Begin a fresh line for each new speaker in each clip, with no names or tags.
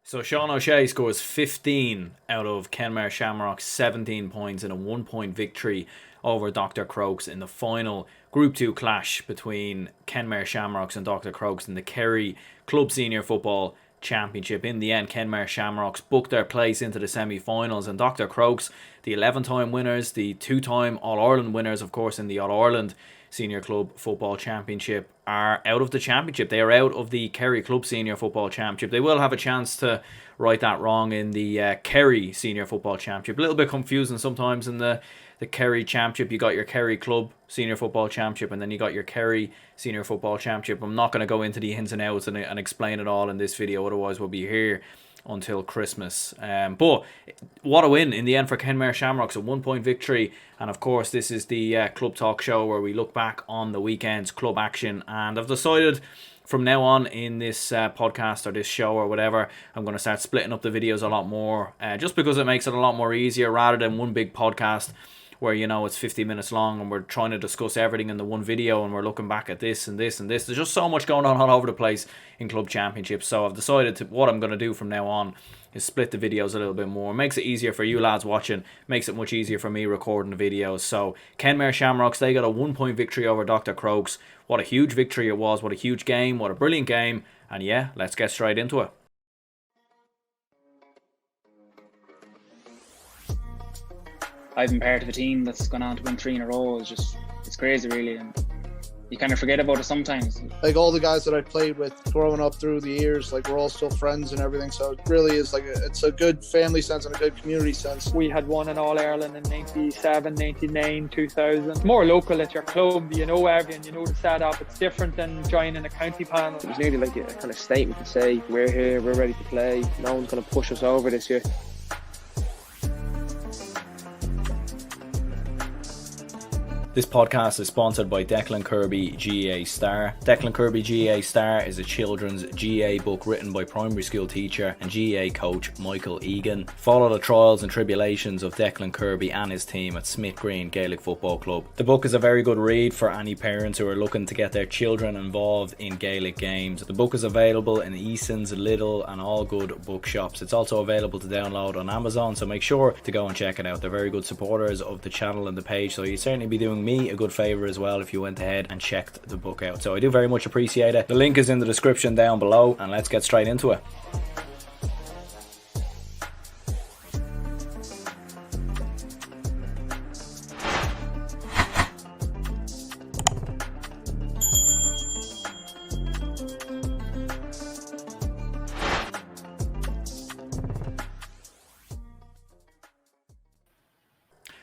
So Sean O'Shea scores 15 out of Kenmare Shamrocks, 17 points in a 1 point victory over Dr Crokes in the final Group 2 clash between Kenmare Shamrocks and Dr Crokes in the Kerry Club Senior Football Championship. In the end, Kenmare Shamrocks booked their place into the semi-finals, and Dr Crokes, the 11-time winners, the 2-time All-Ireland winners, of course, in the All-Ireland Senior Club Football Championship, are out of the championship. They are out of the Kerry Club Senior Football Championship. They will have a chance to right that wrong in the Kerry Senior Football Championship. A little bit confusing sometimes in the Kerry Championship. You got your Kerry Club Senior Football Championship, and then you got your Kerry Senior Football Championship. I'm not going to go into the ins and outs and explain it all in this video, otherwise we'll be here until Christmas. But what a win in the end for Kenmare Shamrocks, a 1 point victory. And of course, this is the Club Talk show where we look back on the weekend's club action. And I've decided from now on in this podcast or this show or whatever, I'm going to start splitting up the videos a lot more, just because it makes it a lot more easier rather than one big podcast where, you know, it's 50 minutes long and we're trying to discuss everything in the one video and we're looking back at this and this and this. There's just so much going on all over the place in club championships. So I've decided what I'm going to do from now on is split the videos a little bit more. It makes it easier for you lads watching, makes it much easier for me recording the videos. So Kenmare Shamrocks, they got a 1 point victory over Dr Crokes. What a huge victory it was, what a huge game, what a brilliant game. And yeah, let's get straight into it.
I've been part of a team that's gone on to win 3 in a row. It's crazy really, and you kind of forget about it sometimes.
Like all the guys that I played with growing up through the years, like we're all still friends and everything. So it really is like it's a good family sense and a good community sense.
We had won an All-Ireland in 97, 99, 2000. It's more local at your club. You know everyone, you know the setup. It's different than joining a county panel.
It was nearly like a kind of statement to say, we're here, we're ready to play. No one's going to push us over this year.
This podcast is sponsored by Declan Kirby GAA Star. Declan Kirby GAA Star is a children's GAA book written by primary school teacher and GAA coach Michael Egan. Follow the trials and tribulations of Declan Kirby and his team at Smithgreen Gaelic Football Club. The book is a very good read for any parents who are looking to get their children involved in Gaelic games. The book is available in Easons, Lidl and all good bookshops. It's also available to download on Amazon, so make sure to go and check it out. They're very good supporters of the channel and the page, so you'd certainly be doing me a good favour as well if you went ahead and checked the book out. So I do very much appreciate it. The link is in the description down below, and let's get straight into it.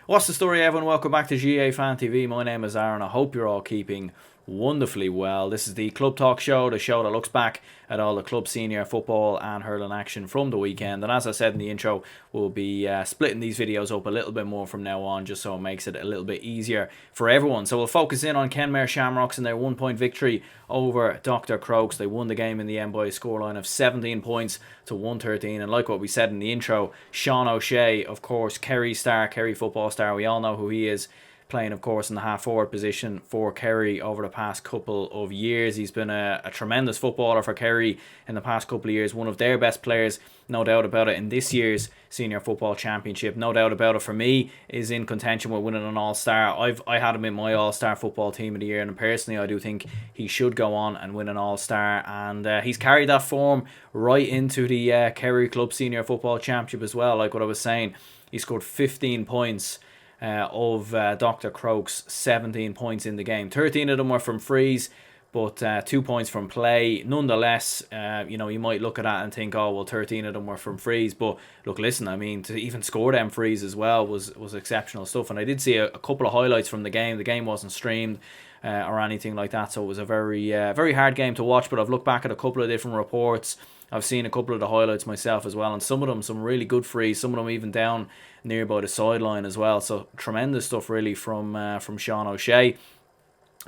What's the story, everyone? Welcome back to GAA Fan TV. My name is Aaron. I hope you're all keeping wonderfully well. This is the Club Talk show, the show that looks back at all the club senior football and hurling action from the weekend. And as I said in the intro, we'll be splitting these videos up a little bit more from now on, just so it makes it a little bit easier for everyone. So we'll focus in on Kenmare Shamrocks and their 1 point victory over Dr Crokes. They won the game in the end by a scoreline of 17 points to 113. And like what we said in the intro, Sean O'Shea, of course, Kerry star, Kerry football star, we all know who he is, playing of course in the half forward position for Kerry over the past couple of years. He's been a tremendous footballer for Kerry in the past couple of years, one of their best players, no doubt about it, in this year's Senior Football Championship. No doubt about it, for me, is in contention with winning an All-Star. I had him in my All-Star football team of the year, and personally I do think he should go on and win an All-Star, and he's carried that form right into the Kerry Club Senior Football Championship as well. Like what I was saying, he scored 15 points of Dr Crokes, 17 points in the game. 13 of them were from frees, but 2 points from play. Nonetheless, you know, you might look at that and think, oh, well, 13 of them were from frees. But look, listen, I mean, to even score them frees as well was exceptional stuff. And I did see a couple of highlights from the game. The game wasn't streamed or anything like that, so it was a very hard game to watch. But I've looked back at a couple of different reports. I've seen a couple of the highlights myself as well, and some of them some really good frees, some of them even down nearby the sideline as well. So tremendous stuff really from Sean O'Shea.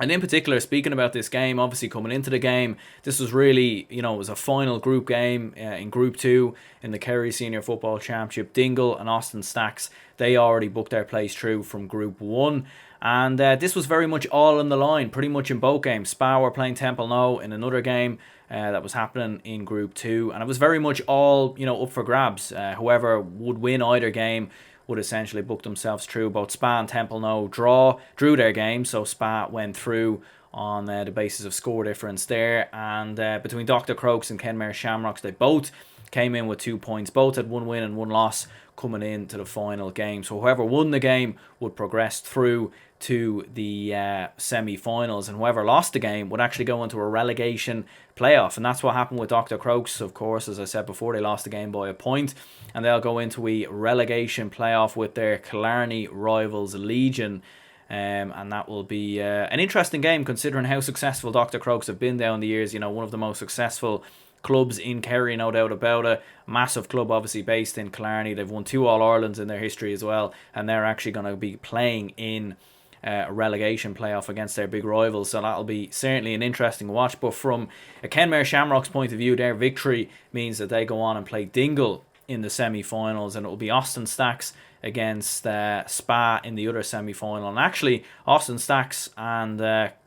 And in particular, speaking about this game, obviously coming into the game, this was really, you know, it was a final group game in Group 2 in the Kerry Senior Football Championship. Dingle and Austin Stacks, they already booked their place through from Group 1. And this was very much all on the line, pretty much in both games. Spa were playing Temple in another game that was happening in Group 2. And it was very much all, up for grabs. Whoever would win either game would essentially book themselves through. Both Spa and Temple drew their game, so Spa went through on the basis of score difference there. And between Dr Crokes and Kenmare Shamrocks, they both came in with 2 points. Both had 1 win and 1 loss coming into the final game. So whoever won the game would progress through to the semi-finals, and whoever lost the game would actually go into a relegation playoff. And that's what happened with Dr Crokes, of course. As I said before, they lost the game by a point, and they'll go into a relegation playoff with their Killarney rivals Legion. And that will be an interesting game, considering how successful Dr Crokes have been down the years. One of the most successful clubs in Kerry, no doubt about it. Massive club, obviously based in Killarney. They've won 2 All-Irelands in their history as well, and they're actually going to be playing in a relegation playoff against their big rivals, so that'll be certainly an interesting watch. But from a Kenmare Shamrocks point of view, their victory means that they go on and play Dingle in the semi-finals, and it will be Austin Stacks against Spa in the other semi-final. And actually, Austin Stacks and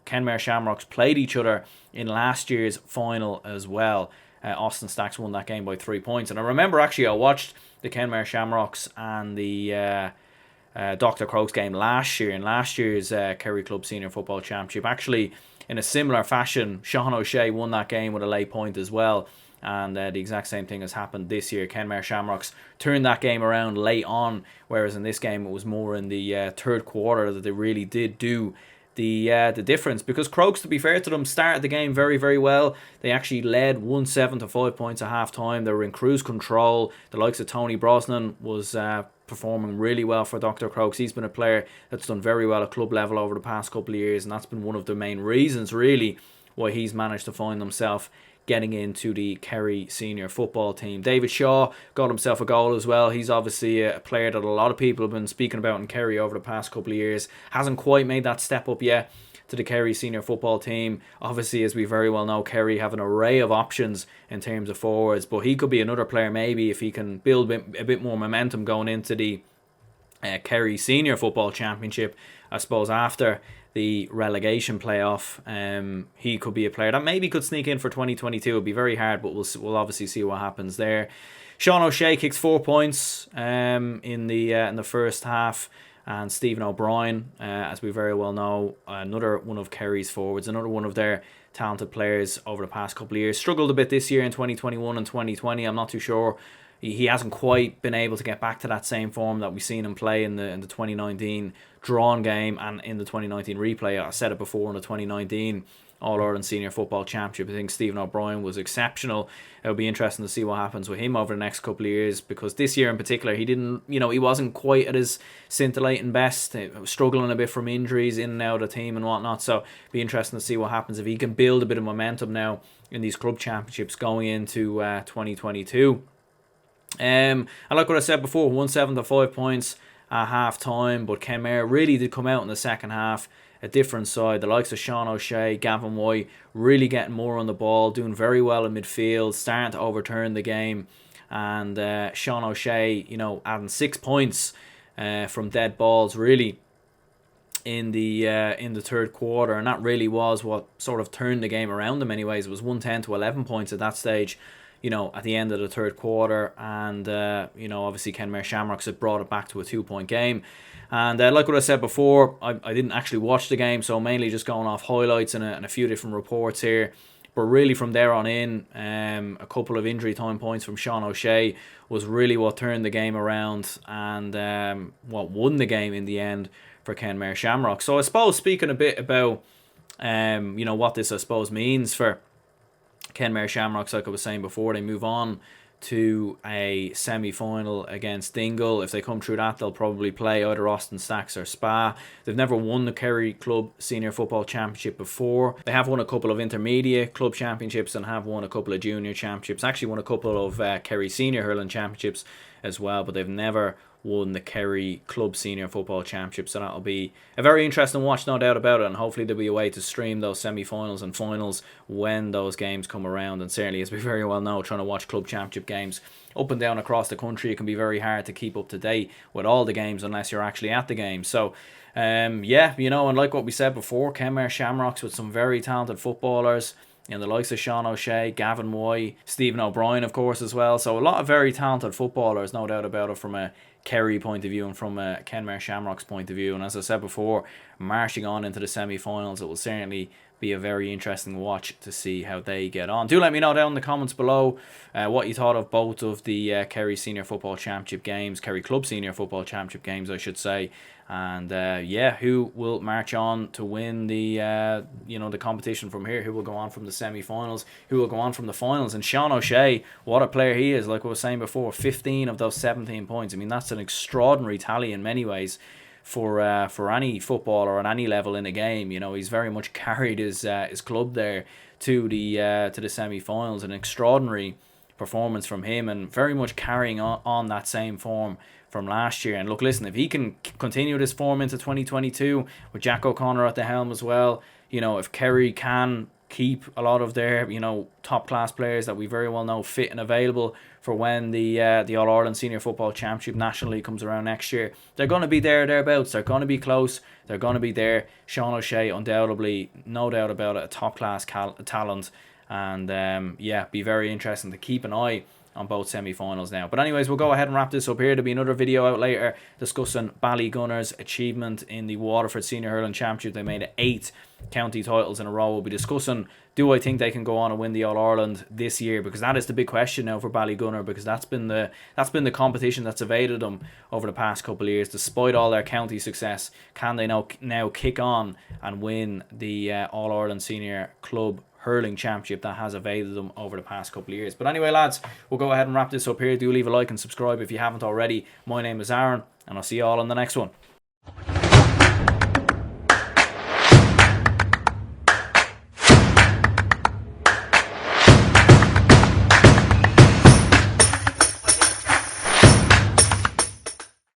Kenmare Shamrocks played each other in last year's final as well. Austin Stacks won that game by 3 points. And I remember actually I watched the Kenmare Shamrocks and the Dr Crokes game last year in last year's Kerry Club Senior Football Championship. Actually, in a similar fashion, Sean O'Shea won that game with a late point as well. And the exact same thing has happened this year. Kenmare Shamrocks turned that game around late on, whereas in this game it was more in the third quarter that they really did do the difference. Because Crokes, to be fair to them, started the game very, very well. They actually led 1-7 to 5 points at half time. They were in cruise control. The likes of Tony Brosnan was performing really well for Dr Crokes. He's been a player that's done very well at club level over the past couple of years, and that's been one of the main reasons really why he's managed to find himself getting into the Kerry senior football team. David Shaw got himself a goal as well. He's obviously a player that a lot of people have been speaking about in Kerry over the past couple of years. Hasn't quite made that step up yet to the Kerry senior football team. Obviously, as we very well know, Kerry have an array of options in terms of forwards, but he could be another player maybe if he can build a bit more momentum going into the Kerry Senior Football Championship. I suppose after the relegation playoff, he could be a player that maybe could sneak in for 2022. It'll be very hard, but we'll obviously see what happens there. Sean O'Shea kicks 4 points in the first half, and Stephen O'Brien, as we very well know, another one of Kerry's forwards, another one of their talented players over the past couple of years. Struggled a bit this year in 2021 and 2020. I'm not too sure. He hasn't quite been able to get back to that same form that we've seen him play in the 2019 drawn game and in the 2019 replay. I said it before, in the 2019 All-Ireland Senior Football Championship, I think Stephen O'Brien was exceptional. It'll be interesting to see what happens with him over the next couple of years, because this year in particular, he wasn't quite at his scintillating best, struggling a bit from injuries in and out of the team and whatnot. So it'll be interesting to see what happens if he can build a bit of momentum now in these club championships going into 2022. And like what I said before, 1-7 to 5 points at half time, but Kenmare really did come out in the second half a different side. The likes of Sean O'Shea, Gavin White really getting more on the ball, doing very well in midfield, starting to overturn the game. And Sean O'Shea, adding 6 points from dead balls really in the third quarter, and that really was what sort of turned the game around them anyways. It was 110 to 11 points at that stage, at the end of the third quarter. And, obviously Kenmare Shamrocks had brought it back to a 2-point game. And like what I said before, I didn't actually watch the game, so mainly just going off highlights and a few different reports here. But really from there on in, a couple of injury time points from Sean O'Shea was really what turned the game around and what won the game in the end for Kenmare Shamrocks. So I suppose speaking a bit about, what this I suppose means for Kenmare Shamrocks, like I was saying before, they move on to a semi-final against Dingle. If they come through that, they'll probably play either Austin Stacks or Spa. They've never won the Kerry Club Senior Football Championship before. They have won a couple of intermediate club championships and have won a couple of junior championships. Actually won a couple of Kerry Senior Hurling Championships as well, but they've never won the Kerry Club Senior Football Championship. So that'll be a very interesting watch, no doubt about it. And hopefully there'll be a way to stream those semi-finals and finals when those games come around. And certainly, as we very well know, trying to watch club championship games up and down across the country, it can be very hard to keep up to date with all the games unless you're actually at the game. So yeah, you know, and like what we said before, Kenmare Shamrocks with some very talented footballers, you know, the likes of Sean O'Shea, Gavin Moy, Stephen O'Brien, of course, as well. So a lot of very talented footballers, no doubt about it, from a Kerry point of view and from a Kenmare Shamrocks point of view. And as I said before, marching on into the semi-finals, it will certainly be a very interesting watch to see how they get on. Do let me know down in the comments below what you thought of both of the Kerry Senior Football Championship games, Kerry Club Senior Football Championship games, I should say. And yeah, who will march on to win the you know, the competition from here? Who will go on from the semi-finals? Who will go on from the finals? And Sean O'Shea, what a player he is! Like I was saying before, 15 of those 17 points. I mean, that's an extraordinary tally in many ways for any footballer at any level in a game. You know, he's very much carried his club there to the semi-finals. An extraordinary performance from him, and very much carrying on that same form from last year. And look, listen, if he can continue this form into 2022 with Jack O'Connor at the helm as well, you know, if Kerry can keep a lot of their, you know, top class players that we very well know fit and available for when the All-Ireland Senior Football Championship nationally comes around next year, they're going to be thereabouts. They're going to be close. They're going to be there. Sean O'Shea, undoubtedly, no doubt about it, a top class talent. And yeah, be very interesting to keep an eye on both semi-finals now. But anyways, we'll go ahead and wrap this up here. There'll be another video out later discussing Ballygunner's achievement in the Waterford Senior Hurling Championship. They made it 8 county titles in a row. We'll be discussing, do I think they can go on and win the All-Ireland this year? Because that is the big question now for Ballygunner, because that's been the competition that's evaded them over the past couple of years. Despite all their county success, can they now kick on and win the All-Ireland Senior Club Hurling Championship that has evaded them over the past couple of years? But anyway, lads, we'll go ahead and wrap this up here. Do leave a like and subscribe if you haven't already. My name is Aaron, and I'll see you all on the next one.